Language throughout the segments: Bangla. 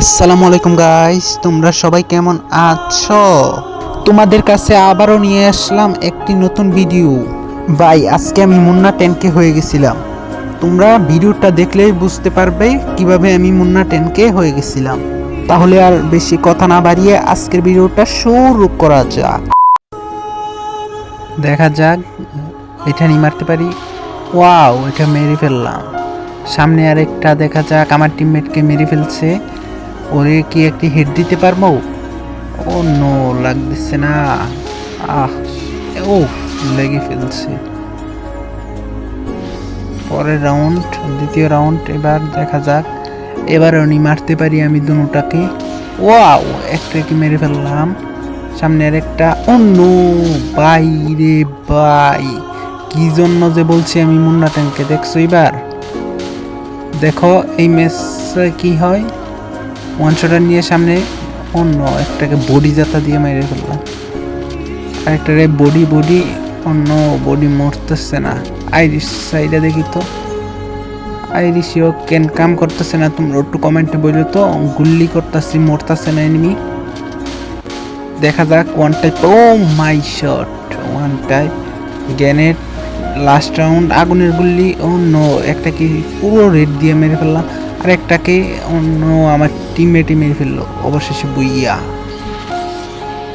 আসসালামু আলাইকুম গাইস, তোমরা সবাই কেমন আছো? তোমাদের কাছে আবারও নিয়ে আসলাম একটি নতুন ভিডিও। ভাই, আজকে আমি মুন্না 10K হয়ে গেছিলাম। তোমরা ভিডিওটা দেখলেই বুঝতে পারবে কিভাবে আমি মুন্না 10K হয়ে গেছিলাম। তাহলে আর বেশি কথা না বাড়িয়ে আজকের ভিডিওটা শুরু করা যাক। দেখা যাক এটা নিয়ে মারতে পারি। ওয়াও, এটা মেরে ফেললাম। সামনে আরেকটা দেখা যাক, আমার টিমমেটকে মেরে ফেলছে। ওরে কি একটি হিট দিতে পারবো? ও নো, লাগতেছে না। আহ, ও লেগে ফেলছে। পরের রাউন্ড, দ্বিতীয় রাউন্ড, এবার দেখা যাক। এবার উনি মারতে পারি আমি দুটাকে। ওয়াও, একটাকে মেরে ফেললাম। সামনে আরেকটা। ও নো ভাই রে ভাই, কি জন্য যে বলছি আমি মুন্না ট্যাঙ্কে। দেখছো এবার? দেখো এই ম্যাচে কি হয়। ওয়ান শটার নিয়ে সামনে অন্য একটাকে বডি জাতা দিয়ে মেরে ফেললাম। আরেকটারে বডি অন্য বডি মরতেছে না। আইরিশ সাইডে দেখি তো, আইরিশিও কেন কাম করতেছে না। তোমরা একটু কমেন্টে বললো তো, গুল্লি করতেছি মরতেছে না এনিমি। দেখা যাক one type. Oh my shot, one type গ্যানেট। লাস্ট রাউন্ড আগুনের গুল্লি। ও নো, একটা কি পুরো রেড দিয়ে মেরে ফেললাম। আর একটাকে অন্য আমার টিমমেটই মেরে ফেললো অবশেষে। বুইয়া,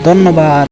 ধন্যবাদ।